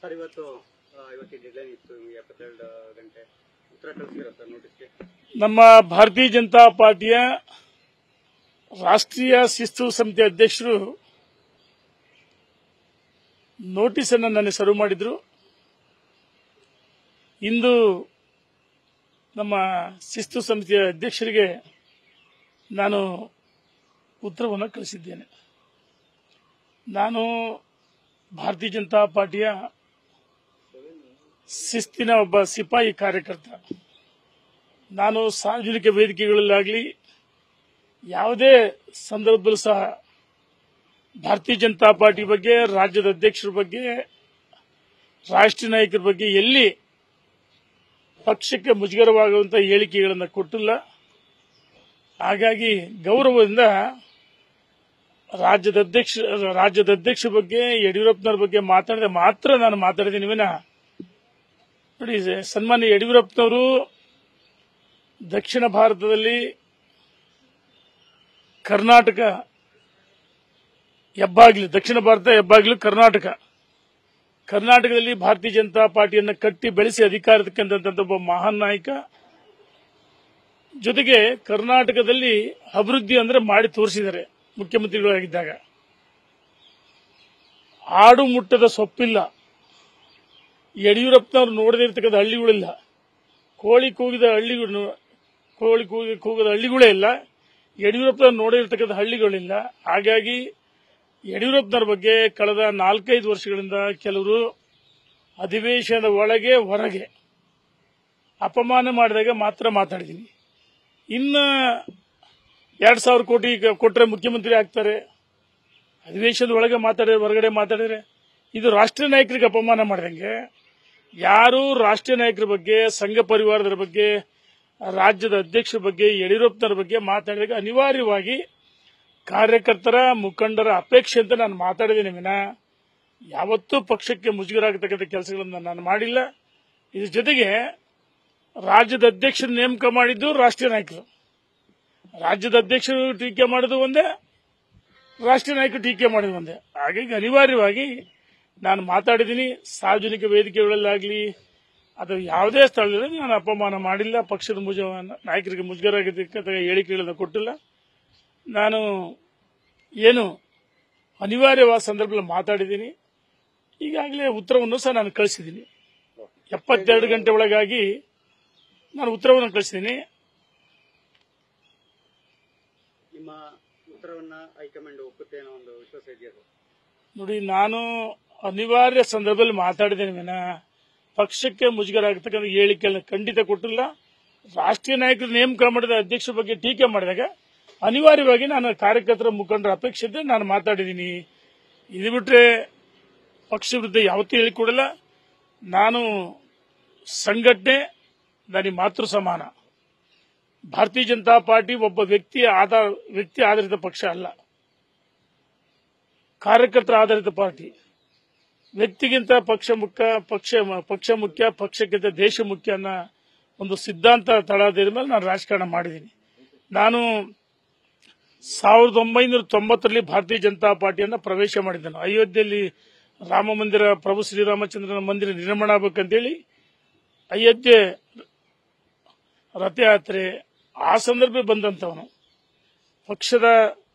Sir ಇವತ್ತು deadline ಇತ್ತು 72 ಗಂಟೆ ಉತ್ತರ ಕಳಿಸಿರೋ ಸರ್ ನೋಟಿಸ್ಗೆ. ನಮ್ಮ ಭಾರತೀಯ ಜನತಾ ಪಾರ್ಟಿಯ ರಾಷ್ಟ್ರೀಯ ಶಿಸ್ತು ಸಮಿತಿ ಅಧ್ಯಕ್ಷರು ನೋಟಿಸ್ ಅನ್ನು ನನಗೆ ಸರ್ವ್ ಮಾಡಿದ್ರು. ಇಂದು ನಮ್ಮ ಶಿಸ್ತು ಸಮಿತಿಯ ಅಧ್ಯಕ್ಷರಿಗೆ ನಾನು ಉತ್ತರವನ್ನು ಕಳಿಸಿದ್ದೇನೆ. ನಾನು ಭಾರತೀಯ ಜನತಾ ಪಾರ್ಟಿಯ ಶಿಸ್ತಿನ ಒಬ್ಬ ಸಿಪಾಯಿ ಕಾರ್ಯಕರ್ತ. ನಾನು ಸಾರ್ವಜನಿಕ ವೇದಿಕೆಗಳಲ್ಲಾಗಲಿ ಯಾವುದೇ ಸಂದರ್ಭದಲ್ಲೂ ಸಹ ಭಾರತೀಯ ಜನತಾ ಪಾರ್ಟಿ ಬಗ್ಗೆ, ರಾಜ್ಯದ ಅಧ್ಯಕ್ಷರ ಬಗ್ಗೆ, ರಾಷ್ಟ್ರೀಯ ನಾಯಕರ ಬಗ್ಗೆ ಎಲ್ಲಿ ಪಕ್ಷಕ್ಕೆ ಮುಜುಗರವಾಗುವಂತಹ ಹೇಳಿಕೆಗಳನ್ನು ಕೊಟ್ಟಿಲ್ಲ. ಹಾಗಾಗಿ ಗೌರವದಿಂದ ರಾಜ್ಯದ ಅಧ್ಯಕ್ಷ ಬಗ್ಗೆ, ಯಡಿಯೂರಪ್ಪನವರ ಬಗ್ಗೆ ಮಾತಾಡಿದ್ರೆ ಮಾತ್ರ ನಾನು ಮಾತಾಡಿದ್ದೀನಿ ವಿನಃ. ನೋಡಿ, ಸನ್ಮಾನ್ಯ ಯಡಿಯೂರಪ್ಪನವರು ದಕ್ಷಿಣ ಭಾರತದಲ್ಲಿ ಕರ್ನಾಟಕ ಹೆಬ್ಬಾಗಿಲು, ದಕ್ಷಿಣ ಭಾರತ ಹೆಬ್ಬಾಗಿಲು ಕರ್ನಾಟಕದಲ್ಲಿ ಭಾರತೀಯ ಜನತಾ ಪಾರ್ಟಿಯನ್ನು ಕಟ್ಟಿ ಬೆಳೆಸಿ ಅಧಿಕಾರಕ್ಕೆ ತಂದಂತ ಒಬ್ಬ ಮಹಾನ್ ನಾಯಕ. ಜೊತೆಗೆ ಕರ್ನಾಟಕದಲ್ಲಿ ಅಭಿವೃದ್ಧಿ ಅಂದ್ರೆ ಮಾಡಿ ತೋರಿಸಿದ್ದಾರೆ ಮುಖ್ಯಮಂತ್ರಿಗಳಾಗಿದ್ದಾಗ. ಆಡು ಮುಟ್ಟದ ಸೊಪ್ಪಿಲ್ಲ, ಯಡಿಯೂರಪ್ಪನವರು ನೋಡದೇ ಇರತಕ್ಕಂಥ ಹಳ್ಳಿಗಳಿಲ್ಲ, ಕೋಳಿ ಕೂಗದ ಹಳ್ಳಿಗಳೇ ಇಲ್ಲ, ಯಡಿಯೂರಪ್ಪನವರು ನೋಡಿರ್ತಕ್ಕಂಥ ಹಳ್ಳಿಗಳಿಲ್ಲ. ಹಾಗಾಗಿ ಯಡಿಯೂರಪ್ಪನವರ ಬಗ್ಗೆ ಕಳೆದ 4-5 ವರ್ಷಗಳಿಂದ ಕೆಲವರು ಅಧಿವೇಶನದ ಒಳಗೆ ಹೊರಗೆ ಅಪಮಾನ ಮಾಡಿದಾಗ ಮಾತ್ರ ಮಾತಾಡಿದ್ದೀನಿ. ಇನ್ನು 2,000 ಕೋಟಿ ಕೊಟ್ಟರೆ ಮುಖ್ಯಮಂತ್ರಿ ಆಗ್ತಾರೆ, ಅಧಿವೇಶನದ ಒಳಗೆ ಮಾತಾಡಿದ್ರೆ ಹೊರಗಡೆ ಮಾತಾಡಿದ್ರೆ ಇದು ರಾಷ್ಟ್ರೀಯ ನಾಯಕರಿಗೆ ಅಪಮಾನ ಮಾಡಿದಂಗೆ. ಯಾರು ರಾಷ್ಟ್ರೀಯ ನಾಯಕರ ಬಗ್ಗೆ, ಸಂಘ ಪರಿವಾರದ ಬಗ್ಗೆ, ರಾಜ್ಯದ ಅಧ್ಯಕ್ಷರ ಬಗ್ಗೆ, ಯಡಿಯೂರಪ್ಪನವರ ಬಗ್ಗೆ ಮಾತಾಡಿದಾಗ ಅನಿವಾರ್ಯವಾಗಿ ಕಾರ್ಯಕರ್ತರ, ಮುಖಂಡರ ಅಪೇಕ್ಷೆ ಅಂತ ನಾನು ಮಾತಾಡಿದ್ದೀನಿ ವಿನಃ ಯಾವತ್ತೂ ಪಕ್ಷಕ್ಕೆ ಮುಜುಗರ ಆಗತಕ್ಕಂಥ ಕೆಲಸಗಳನ್ನು ನಾನು ಮಾಡಿಲ್ಲ. ಇದ್ರ ಜೊತೆಗೆ ರಾಜ್ಯದ ಅಧ್ಯಕ್ಷರ ನೇಮಕ ಮಾಡಿದ್ದು ರಾಷ್ಟ್ರೀಯ ನಾಯಕರು, ರಾಜ್ಯದ ಅಧ್ಯಕ್ಷರು ಟೀಕೆ ಮಾಡೋದು ಒಂದೇ, ರಾಷ್ಟ್ರೀಯ ನಾಯಕರು ಟೀಕೆ ಮಾಡೋದು ಒಂದೇ. ಹಾಗಾಗಿ ಅನಿವಾರ್ಯವಾಗಿ ನಾನು ಮಾತಾಡಿದ್ದೀನಿ. ಸಾರ್ವಜನಿಕ ವೇದಿಕೆಗಳಲ್ಲಾಗಲಿ ಅಥವಾ ಯಾವುದೇ ಸ್ಥಳದಲ್ಲಿ ನಾನು ಅಪಮಾನ ಮಾಡಿಲ್ಲ, ಪಕ್ಷದ ನಾಯಕರಿಗೆ ಮುಜುಗರ ಆಗತಕ್ಕಂಥ ಹೇಳಿಕೆಗಳನ್ನು ಕೊಟ್ಟಿಲ್ಲ. ನಾನು ಏನು ಅನಿವಾರ್ಯವಾದ ಸಂದರ್ಭದಲ್ಲಿ ಮಾತಾಡಿದ್ದೀನಿ. ಈಗಾಗಲೇ ಉತ್ತರವನ್ನು ಸಹ ನಾನು ಕಳಿಸಿದ್ದೀನಿ. 72 ಗಂಟೆ ಒಳಗಾಗಿ ನಾನು ಉತ್ತರವನ್ನು ಕಳಿಸಿದ್ದೀನಿ. ನಿಮ್ಮ ಉತ್ತರವನ್ನ ಹೈಕಮಾಂಡ್ ಒಪ್ಪುತ್ತೆ ಅನ್ನೋ ಒಂದು ವಿಶ್ವಾಸ ಇದೆಯಾ? ನೋಡಿ, ನಾನು ಅನಿವಾರ್ಯ ಸಂದರ್ಭದಲ್ಲಿ ಮಾತಾಡಿದ್ದೇನೆ ವಿನಃ ಪಕ್ಷಕ್ಕೆ ಮುಜುಗರ ಆಗತಕ್ಕಂಥ ಹೇಳಿಕೆಯನ್ನು ಖಂಡಿತ ಕೊಟ್ಟಿಲ್ಲ. ರಾಷ್ಟ್ರೀಯ ನಾಯಕರು ನೇಮಕ ಮಾಡಿದ ಅಧ್ಯಕ್ಷರ ಬಗ್ಗೆ ಟೀಕೆ ಮಾಡಿದಾಗ ಅನಿವಾರ್ಯವಾಗಿ ನಾನು ಕಾರ್ಯಕರ್ತರ, ಮುಖಂಡರ ಅಪೇಕ್ಷೆ ಇದ್ದರೆ ನಾನು ಮಾತಾಡಿದ್ದೀನಿ. ಇದು ಬಿಟ್ಟರೆ ಪಕ್ಷ ವಿರುದ್ಧ ಯಾವತ್ತೂ ಹೇಳಿಕೊಡಲ್ಲ. ನಾನು ಸಂಘಟನೆ ನನಗೆ ಮಾತೃ ಸಮಾನ. ಭಾರತೀಯ ಜನತಾ ಪಾರ್ಟಿ ಒಬ್ಬ ವ್ಯಕ್ತಿ ಆಧಾರಿತ ಪಕ್ಷ ಅಲ್ಲ, ಕಾರ್ಯಕರ್ತರ ಆಧಾರಿತ ಪಾರ್ಟಿ. ವ್ಯಕ್ತಿಗಿಂತ ಪಕ್ಷ ಮುಖ್ಯ, ಪಕ್ಷಕ್ಕಿಂತ ದೇಶ ಮುಖ್ಯ ಅನ್ನೋ ಒಂದು ಸಿದ್ಧಾಂತ ತಳಹದಿಯ ಮೇಲೆ ನಾನು ರಾಜಕಾರಣ ಮಾಡಿದ್ದೀನಿ. ನಾನು 1990ರಲ್ಲಿ ಭಾರತೀಯ ಜನತಾ ಪಾರ್ಟಿಯನ್ನು ಪ್ರವೇಶ ಮಾಡಿದ್ದೇನೆ. ಅಯೋಧ್ಯೆಯಲ್ಲಿ ರಾಮ ಮಂದಿರ, ಪ್ರಭು ಶ್ರೀರಾಮಚಂದ್ರನ ಮಂದಿರ ನಿರ್ಮಾಣ ಆಗಬೇಕಂತೇಳಿ ಅಯೋಧ್ಯೆ ರಥಯಾತ್ರೆ ಆ ಸಂದರ್ಭ ಬಂದಂತವನು. ಪಕ್ಷದ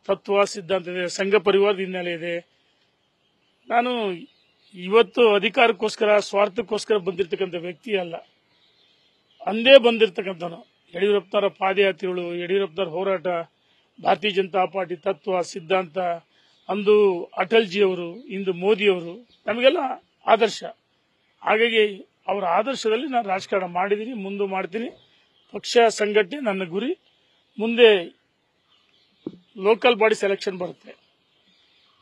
ತತ್ವ ಸಿದ್ಧಾಂತ ಇದೆ, ಸಂಘ ಪರಿವಾರದ ಹಿನ್ನೆಲೆ ಇದೆ. ನಾನು ಇವತ್ತು ಅಧಿಕಾರಕ್ಕೋಸ್ಕರ, ಸ್ವಾರ್ಥಕ್ಕೋಸ್ಕರ ಬಂದಿರತಕ್ಕಂಥ ವ್ಯಕ್ತಿ ಅಲ್ಲ, ಅಂದೇ ಬಂದಿರತಕ್ಕಂಥವನು. ಯಡಿಯೂರಪ್ಪನವರ ಪಾದಯಾತ್ರೆಗಳು, ಯಡಿಯೂರಪ್ಪನವರ ಹೋರಾಟ, ಭಾರತೀಯ ಜನತಾ ಪಾರ್ಟಿ ತತ್ವ ಸಿದ್ಧಾಂತ, ಅಂದು ಅಟಲ್ಜಿಯವರು, ಇಂದು ಮೋದಿಯವರು ನಮಗೆಲ್ಲ ಆದರ್ಶ. ಹಾಗಾಗಿ ಅವರ ಆದರ್ಶದಲ್ಲಿ ನಾನು ರಾಜಕಾರಣ ಮಾಡಿದ್ದೀನಿ, ಮುಂದೆ ಮಾಡ್ತೀನಿ. ಪಕ್ಷ ಸಂಘಟನೆ ನನ್ನ ಗುರಿ. ಮುಂದೆ ಲೋಕಲ್ ಬಾಡಿ ಸೆಲೆಕ್ಷನ್ ಬರುತ್ತೆ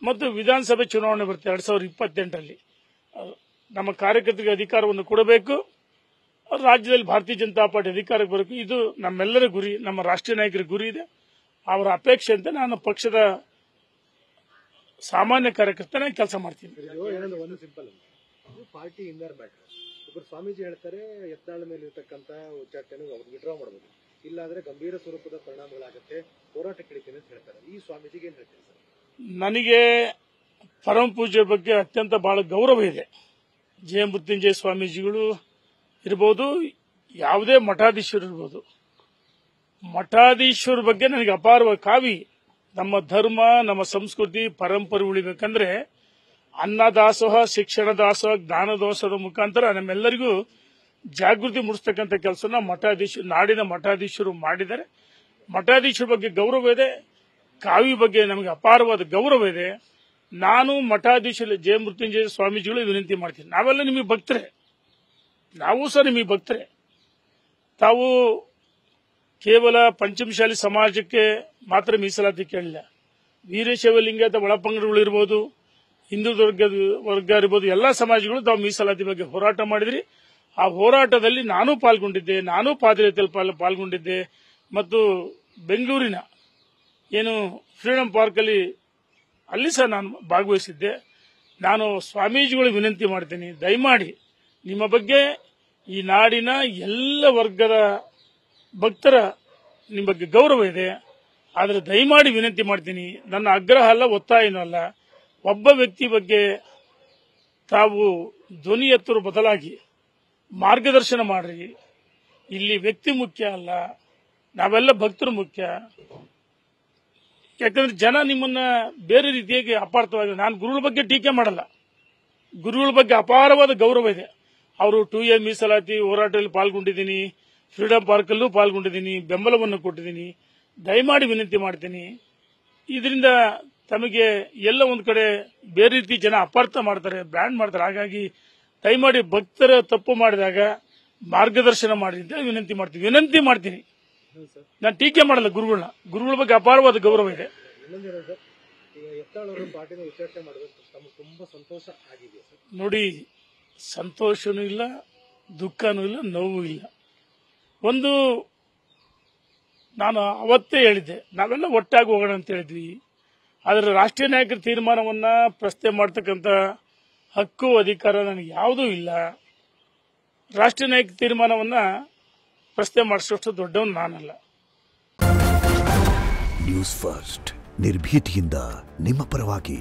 ಮತ್ತು ವಿಧಾನಸಭೆ ಚುನಾವಣೆ ಬರುತ್ತೆ 2028ರಲ್ಲಿ. ನಮ್ಮ ಕಾರ್ಯಕರ್ತರಿಗೆ ಅಧಿಕಾರವನ್ನು ಕೊಡಬೇಕು, ರಾಜ್ಯದಲ್ಲಿ ಭಾರತೀಯ ಜನತಾ ಪಾರ್ಟಿ ಅಧಿಕಾರಕ್ಕೆ ಬರಬೇಕು. ಇದು ನಮ್ಮೆಲ್ಲರ ಗುರಿ, ನಮ್ಮ ರಾಷ್ಟ್ರೀಯ ನಾಯಕರ ಗುರಿ ಇದೆ. ಅವರ ಅಪೇಕ್ಷೆ ಅಂತ ನಾನು ಪಕ್ಷದ ಸಾಮಾನ್ಯ ಕಾರ್ಯಕರ್ತನ ಕೆಲಸ ಮಾಡ್ತೀನಿ. Party inner matter. ಒಬ್ಬರು ಸ್ವಾಮೀಜಿ ಹೇಳ್ತಾರೆ, ಯತ್ನಾಳ ಮೇಲೆ ಇರತಕ್ಕಂತ ಉಚ್ಚಾಟನೆ ಅವ್ರು ವಿಡ್ರಾ ಮಾಡಬಹುದು, ಇಲ್ಲಾಂದ್ರೆ ಗಂಭೀರ ಸ್ವರೂಪದ ಪರಿಣಾಮಗಳಾಗುತ್ತೆ, ಹೋರಾಟ ಕಿಡಿತೀನಿ ಅಂತ ಹೇಳ್ತಾರೆ. ಈ ಸ್ವಾಮೀಜಿಗೆ ಏನ್ ಹೇಳ್ತೀರಿ ಸರ್? ನನಗೆ ಪರಮ ಪೂಜ್ಯರ ಬಗ್ಗೆ ಅತ್ಯಂತ ಬಹಳ ಗೌರವ ಇದೆ. ಜಯ ಮೃತ್ಯುಂಜಯ ಸ್ವಾಮೀಜಿಗಳು ಇರ್ಬೋದು, ಯಾವುದೇ ಮಠಾಧೀಶರು ಇರ್ಬೋದು. ಮಠಾಧೀಶರ ಬಗ್ಗೆ ನನಗೆ ಅಪಾರವಾದ ಕಾವಿ. ನಮ್ಮ ಧರ್ಮ, ನಮ್ಮ ಸಂಸ್ಕೃತಿ, ಪರಂಪರೆ ಉಳಿಬೇಕಂದ್ರೆ ಅನ್ನದಾಸೋಹ, ಶಿಕ್ಷಣ ದಾಸೋಹ, ಜ್ಞಾನದಾಸೋಹದ ಮುಖಾಂತರ ನಮ್ಮೆಲ್ಲರಿಗೂ ಜಾಗೃತಿ ಮೂಡಿಸ್ತಕ್ಕಂಥ ಕೆಲಸನ ನಾಡಿನ ಮಠಾಧೀಶರು ಮಾಡಿದ್ದಾರೆ. ಮಠಾಧೀಶರ ಬಗ್ಗೆ ಗೌರವ ಇದೆ, ಕಾವಿ ಬಗ್ಗೆ ನಮಗೆ ಅಪಾರವಾದ ಗೌರವ ಇದೆ. ನಾನು ಮಠಾಧೀಶ ಜಯ ಮೃತ್ಯುಂಜಯ ಸ್ವಾಮೀಜಿಗಳು ವಿನಂತಿ ಮಾಡ್ತೀನಿ, ನಾವೆಲ್ಲ ನಿಮಗೆ ಭಕ್ತರೇ, ನಾವು ಸಹ ನಿಮಗೆ ಭಕ್ತರೇ. ತಾವು ಕೇವಲ ಪಂಚಮಶಾಲಿ ಸಮಾಜಕ್ಕೆ ಮಾತ್ರ ಮೀಸಲಾತಿ ಕೇಳಿಲ್ಲ, ವೀರಶೈವ ಲಿಂಗಾಯತ ಒಳಪಂಗಡಗಳು ಇರ್ಬೋದು, ಹಿಂದುಳಿದ ವರ್ಗ ಇರ್ಬೋದು, ಎಲ್ಲಾ ಸಮಾಜಗಳು ತಾವು ಮೀಸಲಾತಿ ಬಗ್ಗೆ ಹೋರಾಟ ಮಾಡಿದ್ರಿ. ಆ ಹೋರಾಟದಲ್ಲಿ ನಾನು ಪಾಲ್ಗೊಂಡಿದ್ದೆ, ನಾನು ಪಾದಯಾತ್ರೆಯಲ್ಲಿ ಪಾಲ್ಗೊಂಡಿದ್ದೆ. ಮತ್ತು ಬೆಂಗಳೂರಿನ ಏನು ಫ್ರೀಡಂ ಪಾರ್ಕ್ ಅಲ್ಲಿ ಸಹ ನಾನು ಭಾಗವಹಿಸಿದ್ದೆ. ನಾನು ಸ್ವಾಮೀಜಿಗಳಿಗೆ ವಿನಂತಿ ಮಾಡ್ತೀನಿ, ದಯಮಾಡಿ ನಿಮ್ಮ ಬಗ್ಗೆ ಈ ನಾಡಿನ ಎಲ್ಲ ವರ್ಗದ ಭಕ್ತರ ನಿಮ್ಮ ಬಗ್ಗೆ ಗೌರವ ಇದೆ. ಆದರೆ ದಯಮಾಡಿ ವಿನಂತಿ ಮಾಡ್ತೀನಿ, ನನ್ನ ಆಗ್ರಹ ಅಲ್ಲ, ಒತ್ತಾಯನೂ ಅಲ್ಲ, ಒಬ್ಬ ವ್ಯಕ್ತಿ ಬಗ್ಗೆ ತಾವು ಧ್ವನಿ ಎತ್ತರು ಬದಲಾಗಿ ಮಾರ್ಗದರ್ಶನ ಮಾಡ್ರಿ. ಇಲ್ಲಿ ವ್ಯಕ್ತಿ ಮುಖ್ಯ ಅಲ್ಲ, ನಾವೆಲ್ಲ ಭಕ್ತರು ಮುಖ್ಯ. ಯಾಕಂದ್ರೆ ಜನ ನಿಮ್ಮನ್ನ ಬೇರೆ ರೀತಿಯಾಗಿ ಅಪಾರ್ಥವಾಗಿ, ನಾನು ಗುರುಗಳ ಬಗ್ಗೆ ಟೀಕೆ ಮಾಡಲ್ಲ, ಗುರುಗಳ ಬಗ್ಗೆ ಅಪಾರವಾದ ಗೌರವ ಇದೆ. ಅವರು 2A ಮೀಸಲಾತಿ ಹೋರಾಟದಲ್ಲಿ ಪಾಲ್ಗೊಂಡಿದ್ದೀನಿ, ಫ್ರೀಡಂ ಪಾರ್ಕಲ್ಲೂ ಪಾಲ್ಗೊಂಡಿದ್ದೀನಿ, ಬೆಂಬಲವನ್ನು ಕೊಟ್ಟಿದ್ದೀನಿ. ದಯಮಾಡಿ ವಿನಂತಿ ಮಾಡ್ತೀನಿ, ಇದರಿಂದ ತಮಗೆ ಎಲ್ಲ ಒಂದು ಕಡೆ ಬೇರೆ ರೀತಿ ಜನ ಅಪಾರ್ಥ ಮಾಡ್ತಾರೆ, ಬ್ರ್ಯಾಂಡ್ ಮಾಡ್ತಾರೆ. ಹಾಗಾಗಿ ದಯಮಾಡಿ ಭಕ್ತರ ತಪ್ಪು ಮಾಡಿದಾಗ ಮಾರ್ಗದರ್ಶನ ಮಾಡಿ ಅಂತ ವಿನಂತಿ ಮಾಡ್ತೀನಿ. ನಾನು ಟೀಕೆ ಮಾಡಲ್ಲ ಗುರುಗಳ ಬಗ್ಗೆ ಅಪಾರವಾದ ಗೌರವ ಇದೆ. ನೋಡಿ, ಸಂತೋಷನೂ ಇಲ್ಲ, ದುಃಖನೂ ಇಲ್ಲ, ನೋವು ಇಲ್ಲ. ಒಂದು ನಾನು ಅವತ್ತೇ ಹೇಳಿದ್ದೆ, ನಾವೆಲ್ಲ ಒಟ್ಟಾಗಿ ಹೋಗೋಣ ಅಂತ ಹೇಳಿದ್ವಿ. ಆದರೆ ರಾಷ್ಟ್ರೀಯ ನಾಯಕರ ತೀರ್ಮಾನವನ್ನ ಪ್ರಶ್ನೆ ಮಾಡತಕ್ಕಂಥ ಹಕ್ಕು, ಅಧಿಕಾರ ನನಗೆ ಯಾವುದೂ ಇಲ್ಲ. ರಾಷ್ಟ್ರೀಯ ನಾಯಕರ ತೀರ್ಮಾನವನ್ನ ಪ್ರಶ್ನೆ ಮಾಡಿಸೋಷ್ಟು ದೊಡ್ಡವನು ನಾನಲ್ಲ. ನ್ಯೂಸ್ ಫಸ್ಟ್, ನಿರ್ಭೀತಿಯಿಂದ ನಿಮ್ಮ ಪರವಾಗಿ.